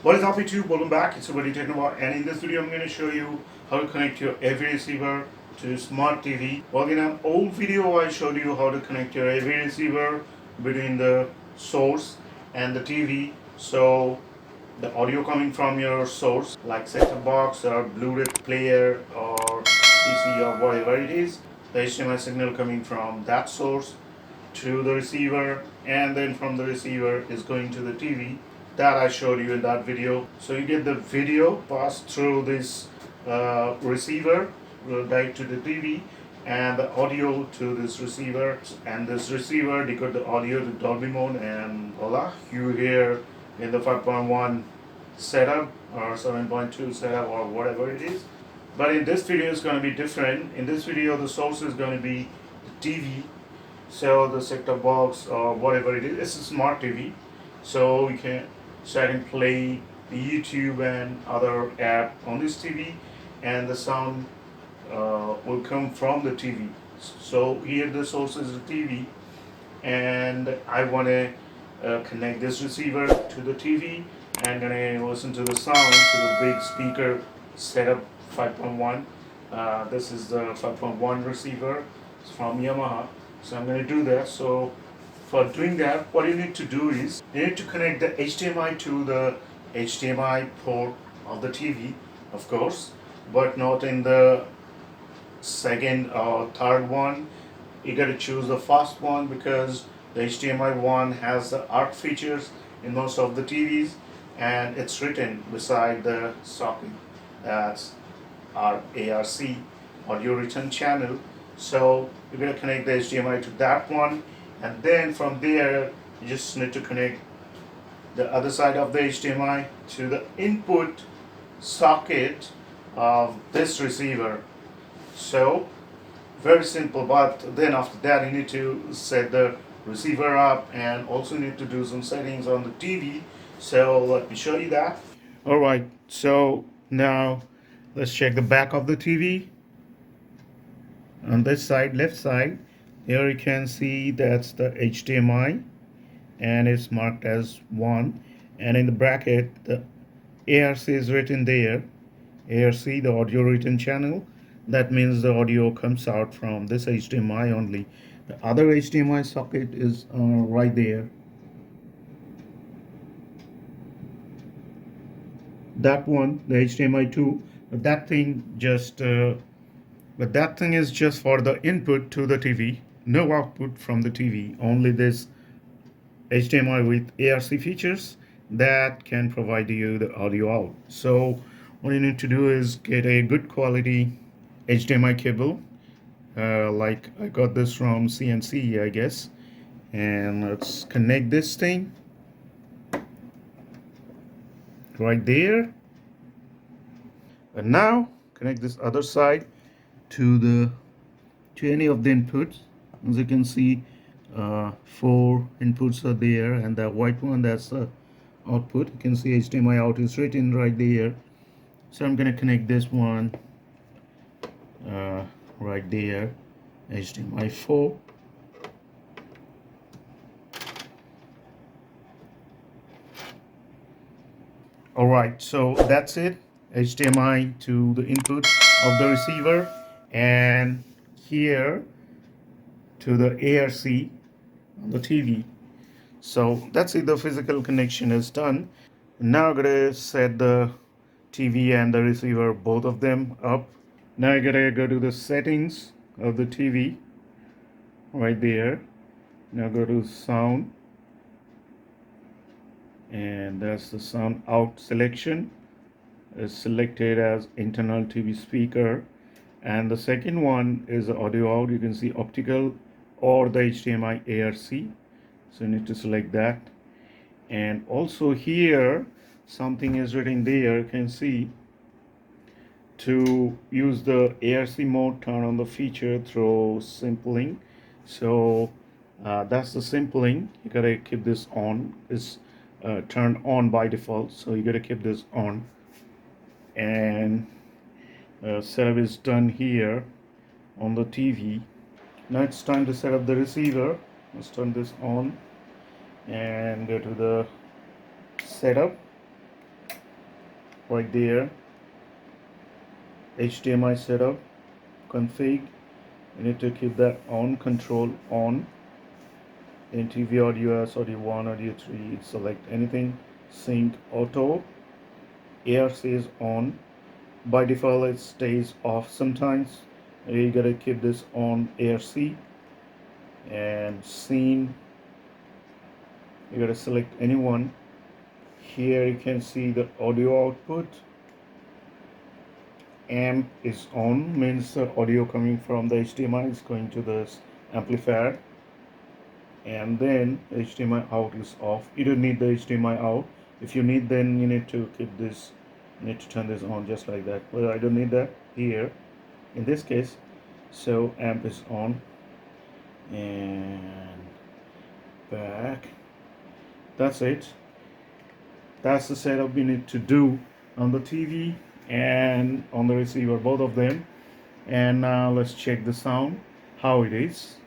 What is up YouTube? Welcome back. It's already technoboy, and in this video I'm going to show you how to connect your AV receiver to smart TV. Well, in an old video I showed you how to connect your AV receiver between the source and the TV. So the audio coming from your source like set-top box or Blu-ray player or PC or whatever it is, the HDMI signal coming from that source to the receiver, and then from the receiver is going to the TV that I showed you in that video. So you get the video passed through this receiver right to the TV, and the audio to this receiver, and this receiver decode the audio to Dolby mode, and voila, you hear in the 5.1 setup or 7.2 setup or whatever it is. But in this video it's going to be different. In this video the source is going to be the TV, so the set-top box or whatever it is. It's a smart TV, so we can set and play the YouTube and other app on this TV, and the sound will come from the TV. So here the source is the TV, and I want to connect this receiver to the TV and gonna listen to the sound to the big speaker setup 5.1. This is the 5.1 receiver. It's from Yamaha. So I'm going to do that. So for doing that, what you need to do is you need to connect the HDMI to the HDMI port of the TV, of course, but not in the second or third one. You got to choose the first one because the HDMI one has the ARC features in most of the TVs, and it's written beside the socket. That's ARC, audio return channel. So you're going to connect the HDMI to that one, and then from there you just need to connect the other side of the HDMI to the input socket of this receiver. So very simple, but then after that you need to set the receiver up and also need to do some settings on the TV. So let me show you that. Alright, so now let's check the back of the TV. On this side, left side, here you can see that's the HDMI and it's marked as 1, and in the bracket the ARC is written there. ARC, the audio return channel, that means the audio comes out from this HDMI only. The other HDMI socket is right there. That one, the HDMI 2, but that thing is just for the input to the TV, no output from the TV, only this HDMI with ARC features that can provide you the audio out. So what you need to do is get a good quality HDMI cable, like I got this from CNC, I guess, and let's connect this thing right there. And now connect this other side to any of the inputs. As you can see, 4 inputs are there, and the white one, that's the output. You can see HDMI out is written right there. So I'm going to connect this one right there, HDMI 4. Alright, so that's it. HDMI to the input of the receiver, and here to the ARC on the TV. So that's it, the physical connection is done. Now I'm gonna set the TV and the receiver, both of them, up. Now I gotta go to the settings of the TV right there. Now go to sound, and that's the sound out selection is selected as internal TV speaker, and the second one is audio out. You can see optical or the HDMI ARC, so you need to select that. And also here something is written there, you can see, to use the ARC mode, turn on the feature through sampling. So that's the sampling. You gotta keep this on. It's turned on by default, so you gotta keep this on. And setup is done here on the TV. Now it's time to set up the receiver. Let's turn this on and go to the setup. right there. HDMI setup config. You need to keep that on, control on. In TV audio, audio 1, audio 3, select anything. Sync auto. Air says on. By default it stays off sometimes. You gotta keep this on. ARC and scene. You gotta select any one. Here you can see the audio output. Amp is on, means the audio coming from the HDMI is going to this amplifier, and then HDMI out is off. You don't need the HDMI out. If you need, then you need to keep this, you need to turn this on just like that. Well, I don't need that here in this case. So amp is on and back. That's it. That's the setup we need to do on the TV and on the receiver, both of them. And now let's check the sound, how it is.